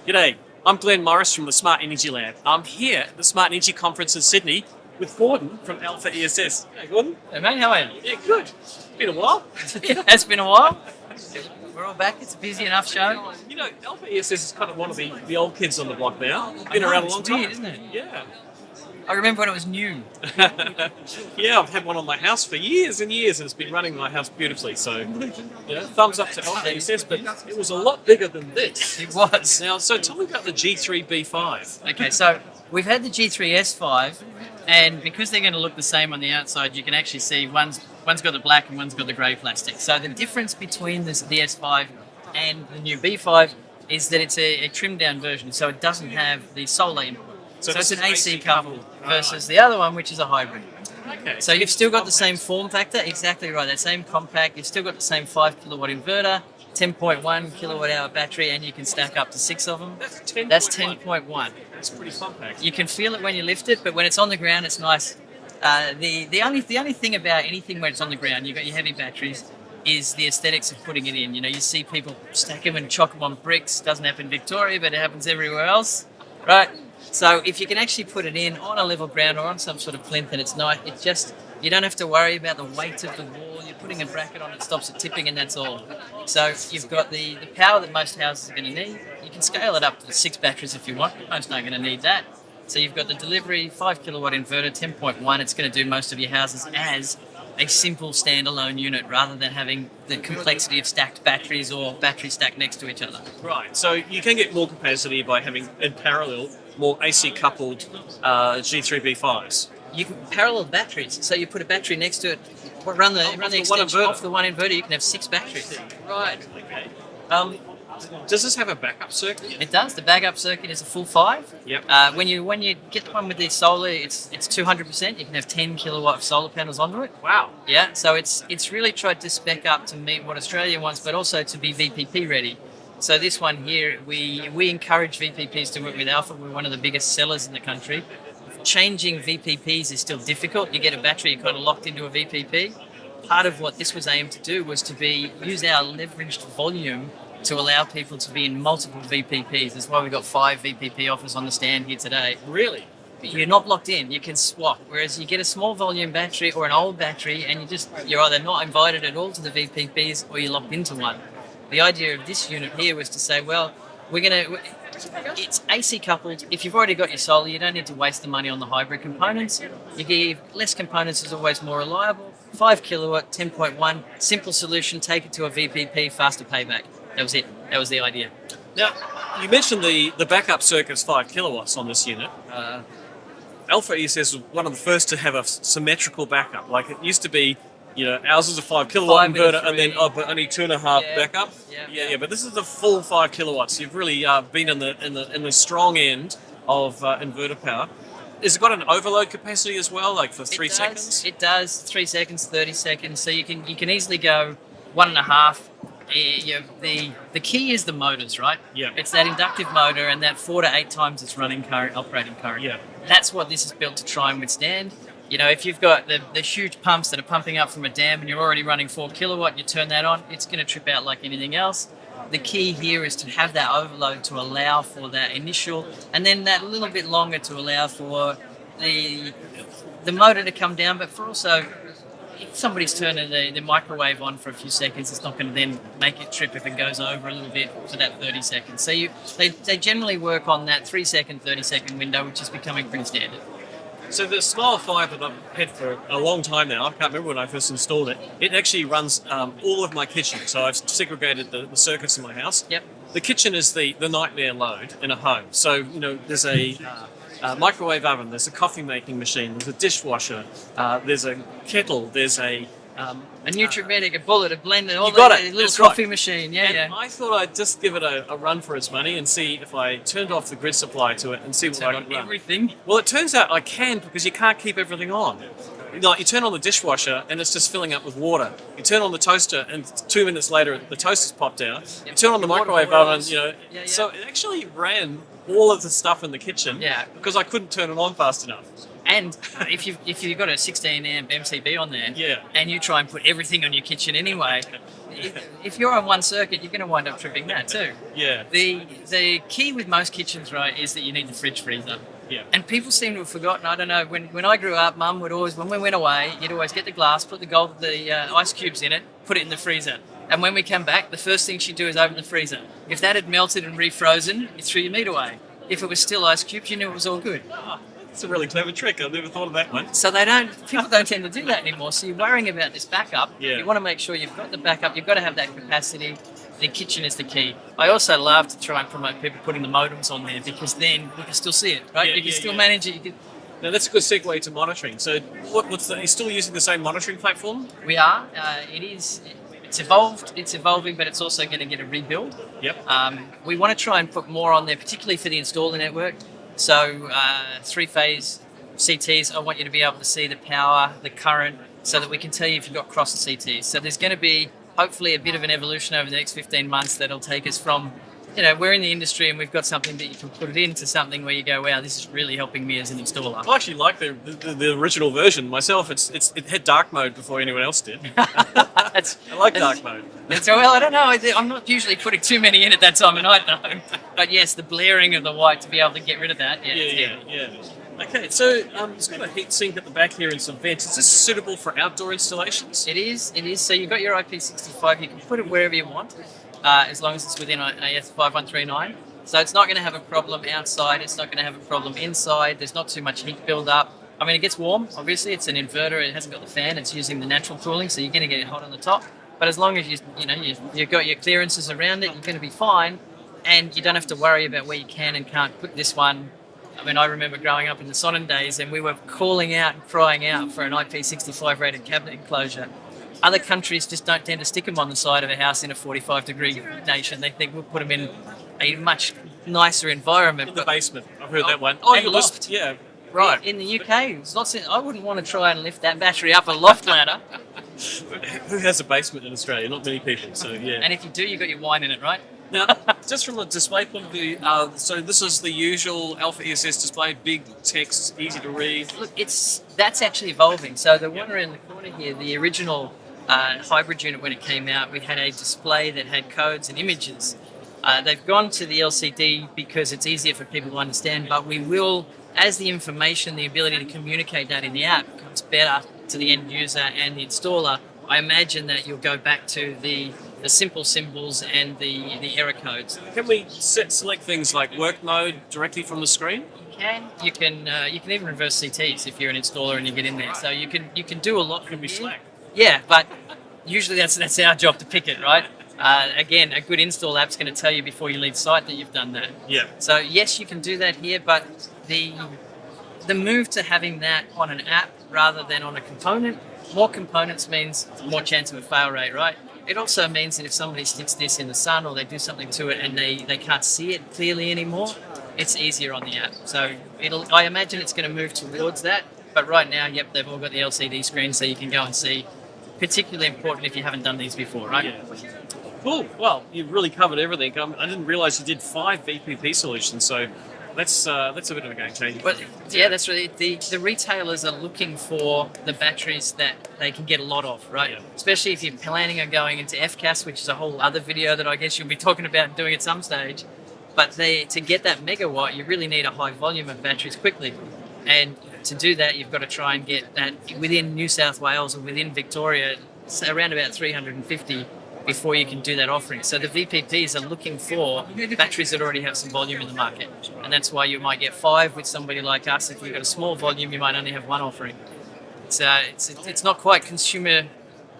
G'day, I'm Glen Morris from the Smart Energy Lab. I'm here at the Smart Energy Conference in Sydney with Gordon from AlphaESS. Hey Gordon. Hey mate, how are you? Yeah, good. It's been a while. It's been a while. We're all back. It's a busy enough show. You know, AlphaESS is kind of one of the old kids on the block now. Been around a long time. Weird, isn't it? Yeah. I remember when it was new. Yeah, I've had one on my house for years and years, and it's been running my house beautifully. So, thumbs up to AlphaESS, but it was a lot bigger than this. It was. Now, so tell me about the G3B5. Okay, so we've had the G3S5, and because they're going to look the same on the outside, you can actually see one's got the black and one's got the grey plastic. So the difference between the S5 and the new B5 is that it's a trimmed down version, so it doesn't have the solar input. So it's an AC coupled versus the other one, which is a hybrid. Okay. So you've still got the same form factor, exactly right, that same compact, you've still got the same 5 kilowatt inverter, 10.1 kilowatt hour battery, and you can stack up to 6 of them. That's 10.1. That's 10.1. That's pretty compact. You can feel it when you lift it, but when it's on the ground, it's nice. The only thing about anything when it's on the ground, you've got your heavy batteries, is the aesthetics of putting it in. You know, you see people stack them and chock them on bricks. Doesn't happen in Victoria, but it happens everywhere else, right? So if you can actually put it in on a level ground or on some sort of plinth, and it's nice, it just, you don't have to worry about the weight of the wall. You're putting a bracket on, it stops it tipping, and that's all. So you've got the power that most houses are going to need. You can scale it up to 6 batteries if you want. Most aren't going to need that. So you've got the delivery, 5 kilowatt inverter, 10.1. It's going to do most of your houses as a simple standalone unit rather than having the complexity of stacked batteries or batteries stacked next to each other. Right, so you can get more capacity by having, in parallel, more AC coupled G3B5s. You can parallel batteries, so you put a battery next to it, run the extension off the one inverter, you can have 6 batteries. Right, okay. Does this have a backup circuit? It does. The backup circuit is a full 5. Yep. When you get the one with the solar, it's 200%. You can have 10 kilowatt of solar panels onto it. Wow. Yeah. So it's really tried to spec up to meet what Australia wants, but also to be VPP ready. So this one here, we encourage VPPs to work with Alpha. We're one of the biggest sellers in the country. Changing VPPs is still difficult. You get a battery, you're kind of locked into a VPP. Part of what this was aimed to do was to use our leveraged volume to allow people to be in multiple VPPs. That's why we've got 5 VPP offers on the stand here today. Really? You're not locked in, you can swap. Whereas you get a small volume battery or an old battery and you're either not invited at all to the VPPs or you're locked into one. The idea of this unit here was to say, well, it's AC coupled. If you've already got your solar, you don't need to waste the money on the hybrid components. You give less components is always more reliable. 5 kilowatt, 10.1, simple solution, take it to a VPP, faster payback. That was it. That was the idea. Now, you mentioned the backup circuit's 5 kilowatts on this unit. AlphaESS was one of the first to have a symmetrical backup. Like it used to be, ours is a 5 kilowatt 5 inverter, and and then but only 2.5 backup. Yeah. But this is the full 5 kilowatts. You've really been in the strong end of inverter power. Has it got an overload capacity as well, like for 3 seconds? It does. 3 seconds, 30 seconds. So you can easily go 1.5. The key is the motors, right? Yeah. It's that inductive motor and that 4 to 8 times its running current, operating current. Yeah. That's what this is built to try and withstand. If you've got the huge pumps that are pumping up from a dam and you're already running 4 kilowatt, you turn that on, it's going to trip out like anything else. The key here is to have that overload to allow for that initial, and then that little bit longer to allow for the motor to come down, but for also, if somebody's turning the microwave on for a few seconds, it's not going to then make it trip if it goes over a little bit for that 30 seconds. So they generally work on that 3 second, 30 second window, which is becoming pretty standard. So the Smile 5 that I've had for a long time now, I can't remember when I first installed it, it actually runs all of my kitchen. So I've segregated the circuits in my house. Yep. The kitchen is the nightmare load in a home. So, there's a microwave oven, there's a coffee making machine, there's a dishwasher, there's a kettle, there's a A Nutrimetic, a Bullet, a blender, all You got that, it. a little That's coffee right. machine. Yeah, And yeah. I thought I'd just give it a run for its money and see if I turned off the grid supply to it and see what Turn I on could run. everything. Well, it turns out I can because you can't keep everything on. Like you turn on the dishwasher and it's just filling up with water. You turn on the toaster and 2 minutes later the toaster's popped out. You turn on the Your water microwave boils. oven, Yeah, yeah. So it actually ran all of the stuff in the kitchen. Yeah. Because I couldn't turn it on fast enough. And if you've got a 16 amp MCB on there, Yeah. and you try and put everything on your kitchen anyway, if you're on one circuit, you're going to wind up tripping that too. Yeah. The key with most kitchens, right, is that you need the fridge freezer. Yeah. And people seem to have forgotten. I don't know. When I grew up, Mum would always, when we went away, you'd always get the glass, put the ice cubes in it, put it in the freezer. And when we come back, the first thing she'd do is open the freezer. If that had melted and refrozen, you threw your meat away. If it was still ice cubes, you knew it was all good. It's a really clever trick. I've never thought of that one. So people don't tend to do that anymore. So you're worrying about this backup. Yeah. You want to make sure you've got the backup. You've got to have that capacity. The kitchen is the key. I also love to try and promote people putting the modems on there because then you can still see it, right? Yeah, you can yeah, still yeah. manage it. You can, Now that's a good segue to monitoring. So, are you still using the same monitoring platform? we are. It's evolved. It's evolving, but it's also going to get a rebuild. Yep. We want to try and put more on there, particularly for the installer network. So 3-phase CTs, I want you to be able to see the power, the current, so that we can tell you if you've got cross CTs. So there's going to be hopefully a bit of an evolution over the next 15 months that'll take us from, we're in the industry and we've got something that you can put it into something where you go, wow, this is really helping me as an installer. I actually like the original version myself. It had dark mode before anyone else did. I like dark mode. So, well, I don't know. I'm not usually putting too many in at that time of night, though. But yes, the blaring of the white, to be able to get rid of that. Yeah. Okay, so it's got a heat sink at the back here and some vents. Is this suitable for outdoor installations? It is. So you've got your IP65. You can put it wherever you want, as long as it's within AS 5139. So it's not going to have a problem outside. It's not going to have a problem inside. There's not too much heat build up. I mean, it gets warm. Obviously, it's an inverter. It hasn't got the fan. It's using the natural cooling, so you're going to get it hot on the top. But as long as you've got your clearances around it, you're going to be fine, and you don't have to worry about where you can and can't put this one. I mean, I remember growing up in the Sonnen days, and we were calling out and crying out for an IP65 rated cabinet enclosure. Other countries just don't tend to stick them on the side of a house in a 45-degree nation. They think we'll put them in a much nicer environment. In the basement. I've heard Oh, that one. and your loft. Yeah. Right. In the UK, it's not. I wouldn't want to try and lift that battery up a loft ladder. Who has a basement in Australia? Not many people. So yeah. And if you do, you've got your wine in it, right? Now, just from a display point of view, so this is the usual AlphaESS display, big text, easy to read. Look, that's actually evolving. So the one around the corner here, the original hybrid unit when it came out, we had a display that had codes and images. They've gone to the LCD because it's easier for people to understand, but we will, as the information, the ability to communicate that in the app becomes better to the end user and the installer, I imagine that you'll go back to the simple symbols and the error codes. Can we select things like work mode directly from the screen? You can even reverse CTs if you're an installer and you get in there. So you can do a lot. Can we Slack? Yeah, but usually that's our job to pick it, right? Again, a good install app's going to tell you before you leave site that you've done that. Yeah. So yes, you can do that here, but the move to having that on an app rather than on a component, more components means more chance of a fail rate, right? It also means that if somebody sticks this in the sun or they do something to it and they can't see it clearly anymore, it's easier on the app. So I imagine it's going to move towards that. But right now, yep, they've all got the LCD screen so you can go and see. Particularly important if you haven't done these before, right? Yeah. Cool. Well, you've really covered everything. I didn't realise you did 5 VPP solutions, so that's a bit of a game changer. But yeah, that's really the retailers are looking for the batteries that they can get a lot of, right? Yeah. Especially if you're planning on going into FCAS, which is a whole other video that I guess you'll be talking about and doing at some stage. But to get that megawatt, you really need a high volume of batteries quickly. And to do that, you've got to try and get that within New South Wales or within Victoria, around about 350 before you can do that offering. So the VPPs are looking for batteries that already have some volume in the market. And that's why you might get 5 with somebody like us. If you've got a small volume, you might only have 1 offering. It's not quite consumer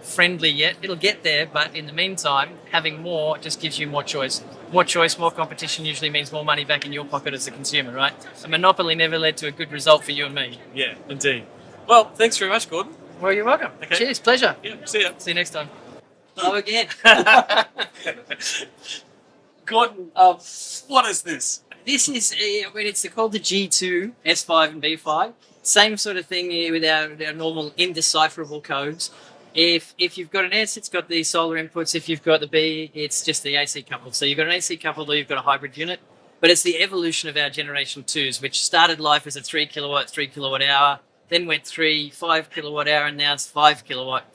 friendly yet. It'll get there, but in the meantime, having more just gives you more choice. More choice, more competition usually means more money back in your pocket as a consumer, right? A monopoly never led to a good result for you and me. Yeah, indeed. Well, thanks very much, Gordon. Well, you're welcome. Okay. Cheers, pleasure. Yeah, see ya. See you next time. Hello again. Gordon, what is this? This is it's called the G2 S5 and B5. Same sort of thing here with our normal indecipherable codes. If you've got an S, it's got the solar inputs. If you've got the B, it's just the AC coupled. So you've got an AC coupled or you've got a hybrid unit. But it's the evolution of our generation 2s, which started life as a 3 kilowatt hour, then went 5 kilowatt hour, and now it's 5 kilowatt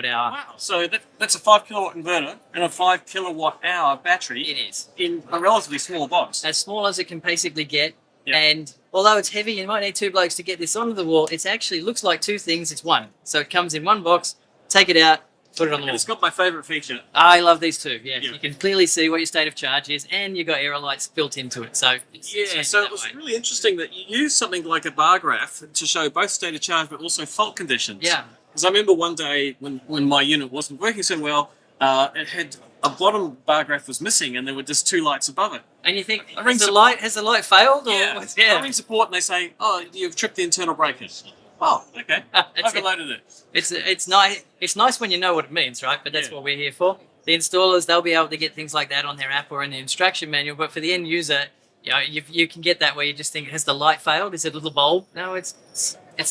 hour. Wow, so that's a 5 kilowatt inverter and a 5 kilowatt hour battery. It is. In a relatively small box. As small as it can basically get. Yeah. And although it's heavy, you might need 2 blokes to get this onto the wall. It actually looks like 2 things. It's one. So it comes in one box, take it out, put it on the And wall. it's got my favourite feature. I love these too. Yeah. Yeah. You can clearly see what your state of charge is, and you've got aero lights built into it. So it's So that it was way. really interesting that you used something like a bar graph to show both state of charge but also fault conditions. Yeah. Because I remember one day when my unit wasn't working so well, it had a bottom bar graph was missing and there were just 2 lights above it. And you think, I ring has the light failed? Or I ring support and they say, oh, you've tripped the internal breakers. Oh, okay. That's it. Overloaded it. It's nice. It's nice when you know what it means, right? But that's Yeah. what we're here for. The installers, they'll be able to get things like that on their app or in the instruction manual. But for the end user, you can get that where you just think, has the light failed? Is it a little bulb? No, it's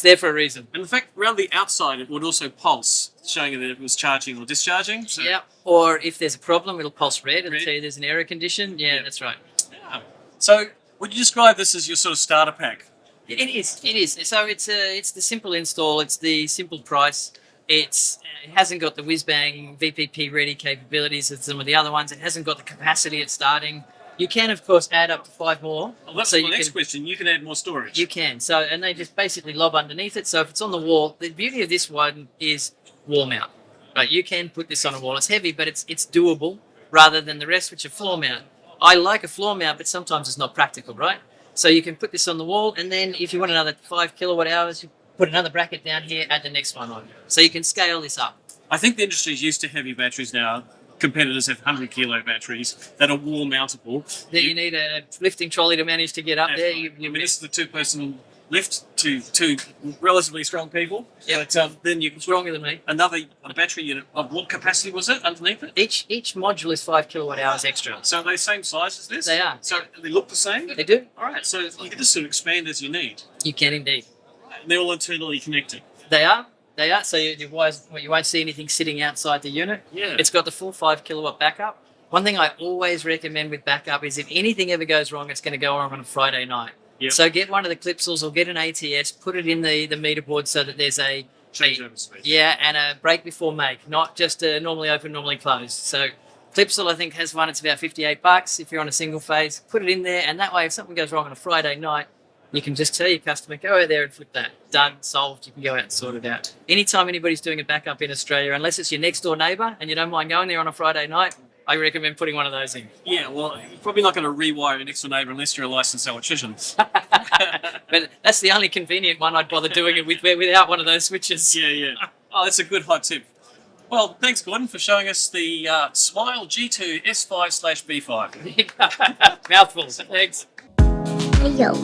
there for a reason. And in fact, around the outside, it would also pulse, showing that it was charging or discharging. So, Yeah. Or if there's a problem, it'll pulse red. It'll Red. tell you there's an error condition. Yeah, that's right. Yeah. So would you describe this as your sort of starter pack? It is. It is. So it's the simple install. It's the simple price. It hasn't got the whiz bang VPP ready capabilities of some of the other ones. It hasn't got the capacity at starting. You can, of course, add up to 5 more. Well, that's So my you next can- question. You can add more storage. You can. So, and they just basically lob underneath it. So if it's on the wall, the beauty of this one is wall mount. Right, you can put this on a wall. It's heavy, but it's doable rather than the rest, which are floor mount. I like a floor mount, but sometimes it's not practical, right? So you can put this on the wall, and then if you want another 5 kilowatt hours, you put another bracket down here, add the next one on. So you can scale this up. I think the industry is used to heavy batteries now. Competitors have 100 kilo batteries that are wall mountable. That you need a lifting trolley to manage to get up there. I mean, this is the 2-person lift to 2 relatively strong people. Yep. But then you can put Stronger than me. a battery unit of what capacity was it underneath it? Each module is 5 kilowatt hours extra. So are they same size as this? They are. So they look the same? They do. All right, so you can just sort of expand as you need. You can indeed. And they're all internally connected. They are. So you won't see anything sitting outside the unit. Yeah. It's got the full 5 kilowatt backup. One thing I always recommend with backup is if anything ever goes wrong, it's going to go wrong on a Friday night. Yep. So get one of the Clipsals or get an ATS, put it in the meter board so that there's a Changeover space. yeah, and a break before make, not just a normally open, normally closed. So Clipsal, I think, has one. It's about $58 if you're on a single phase. Put it in there, and that way, if something goes wrong on a Friday night, you can just tell your customer, go out there and flip that. Done, solved. You can go out and sort it out. Anytime anybody's doing a backup in Australia, unless it's your next door neighbour and you don't mind going there on a Friday night, I recommend putting one of those in. Yeah, well, you're probably not going to rewire your next door neighbour unless you're a licensed electrician. But that's the only convenient one I'd bother doing it with without one of those switches. Yeah. Oh, that's a good hot tip. Well, thanks, Gordon, for showing us the Smile G2 S5/B5. Mouthfuls. Thanks. Hey yo.